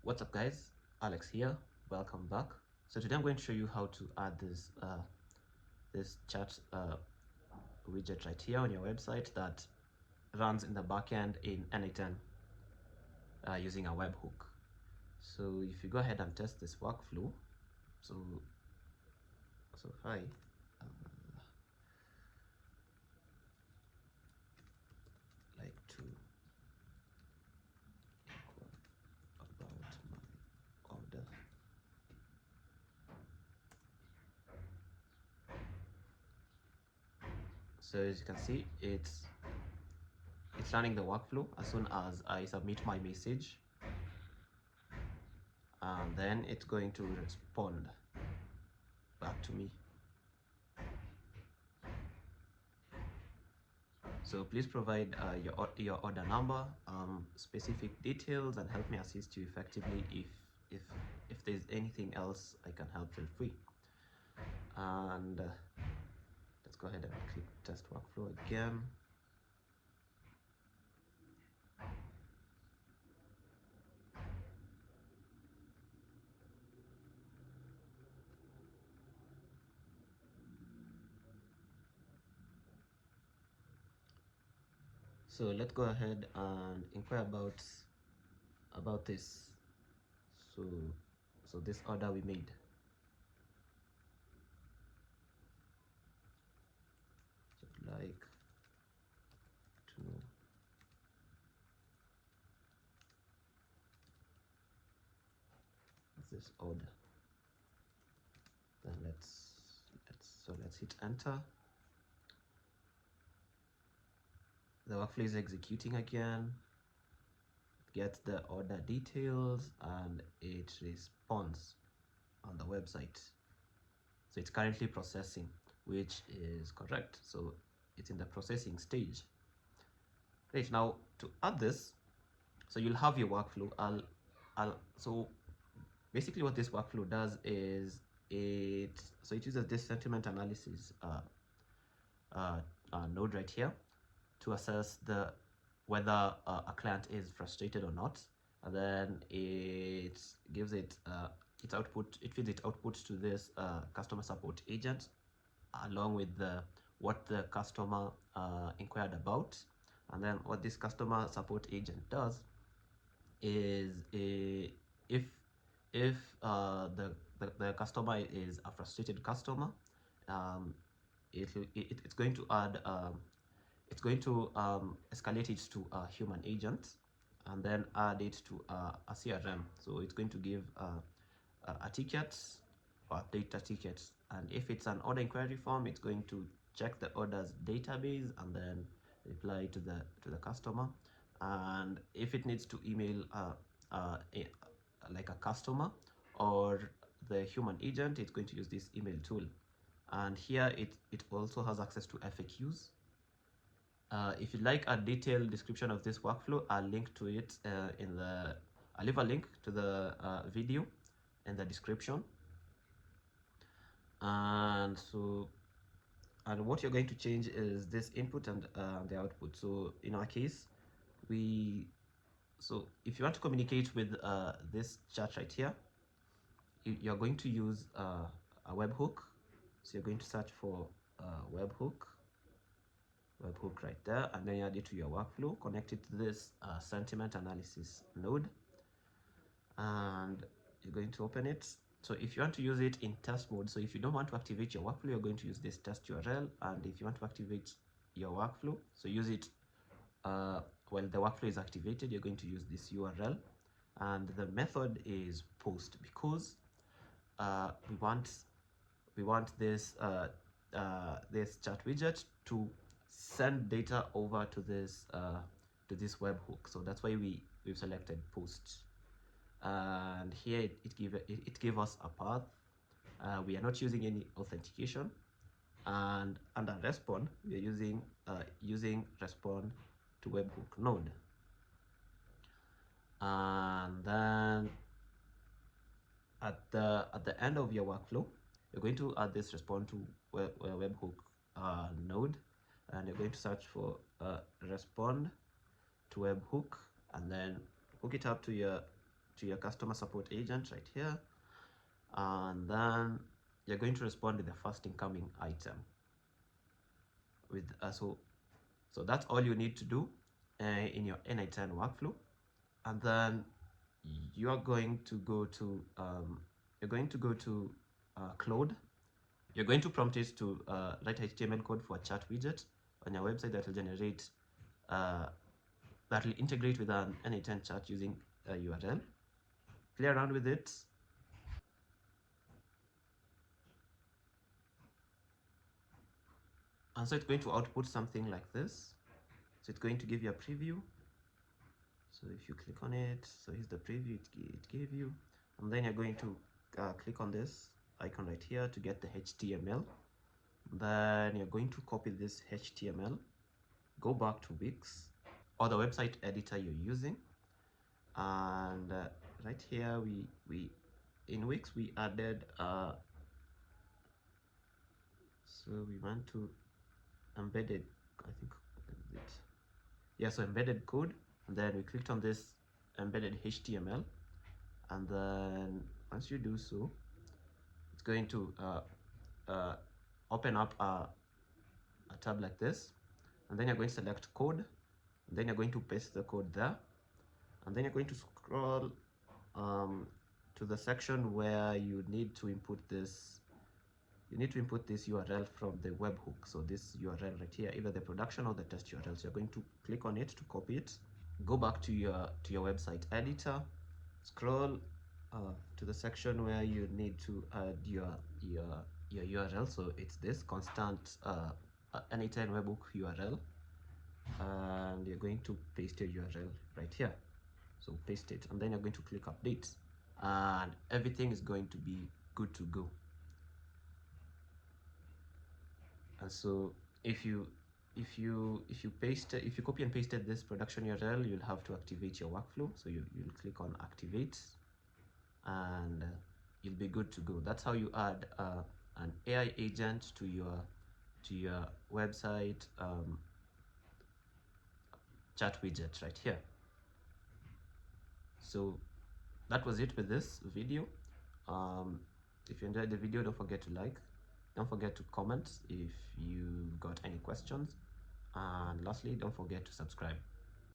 What's up guys, Alex here, welcome back. So today I'm going to show you how to add this chat widget right here on your website that runs in the backend in n8n using a webhook. So if you go ahead and test this workflow, so hi, like to inquire about my order. So as you can see, it's running the workflow as soon as I submit my message, and then it's going to respond back to me. So please provide your order number, specific details, and help me assist you effectively. If there's anything else I can help, feel free. And let's go ahead and click test workflow again. So let's go ahead and inquire about this. So this order we made. So I'd like to know this order. Then let's hit enter. The workflow is executing again, gets the order details, and it responds on the website. So it's currently processing, which is correct. So it's in the processing stage. Right, now to add this, so you'll have your workflow. So basically what this workflow does is it uses this sentiment analysis node right here to assess whether a client is frustrated or not, and then it gives it its output. It feeds its output to this customer support agent, along with what the customer inquired about. And then what this customer support agent does is if the customer is a frustrated customer, it's going to add escalate it to a human agent, and then add it to a CRM. So it's going to give a ticket or update a ticket, and if it's an order inquiry form, it's going to check the orders database and then reply to the customer. And if it needs to email like a customer or the human agent, it's going to use this email tool. And here it also has access to FAQs. If you'd like a detailed description of this workflow, I'll link to it I'll leave a link to the video in the description. And what you're going to change is this input and the output. So in our case, so if you want to communicate with this chat right here, you're going to use a webhook. So you're going to search for webhook right there, and then you add it to your workflow, connect it to this sentiment analysis node, and you're going to open it. So if you want to use it in test mode, so if you don't want to activate your workflow, you're going to use this test URL. And if you want to activate your workflow, so use it while the workflow is activated, you're going to use this URL. And the method is post, because we want this this chat widget to send data over to this webhook. So that's why we've selected post. And here it gave us a path. We are not using any authentication, and under respond we are using respond to webhook node. And then at the end of your workflow, you're going to add this respond to webhook node, and you're going to search for respond to webhook, and then hook it up to your to your customer support agent right here, and then you're going to respond with the first incoming item. With so that's all you need to do in your n8n workflow. And then you're going to go to Claude. You're going to prompt it to write HTML code for a chat widget on your website that will generate that will integrate with an n8n chat using a URL. Play around with it. And so it's going to output something like this. So it's going to give you a preview. So if you click on it, so here's the preview it gave you. And then you're going to click on this icon right here to get the HTML. Then you're going to copy this HTML, go back to Wix or the website editor you're using, and right here we in Wix we added so we went to embedded, I think it, yeah, so embedded code, and then we clicked on this embedded HTML, and then once you do so, it's going to open up a tab like this, and then you're going to select code, and then you're going to paste the code there, and then you're going to scroll to the section where you need to input this URL from the webhook. So this URL right here, either the production or the test URL. So you're going to click on it to copy it, go back to your website editor, scroll to the section where you need to add your URL. So it's this constant n8n webhook URL, and you're going to paste your URL right here. So paste it, and then you're going to click update, and everything is going to be good to go. And so if you copy and pasted this production URL, you'll have to activate your workflow. So you'll click on activate, and you'll be good to go. That's how you add an AI agent to your website chat widget right here. So that was it with this video. If you enjoyed the video, don't forget to like, don't forget to comment if you got any questions, and lastly, don't forget to subscribe.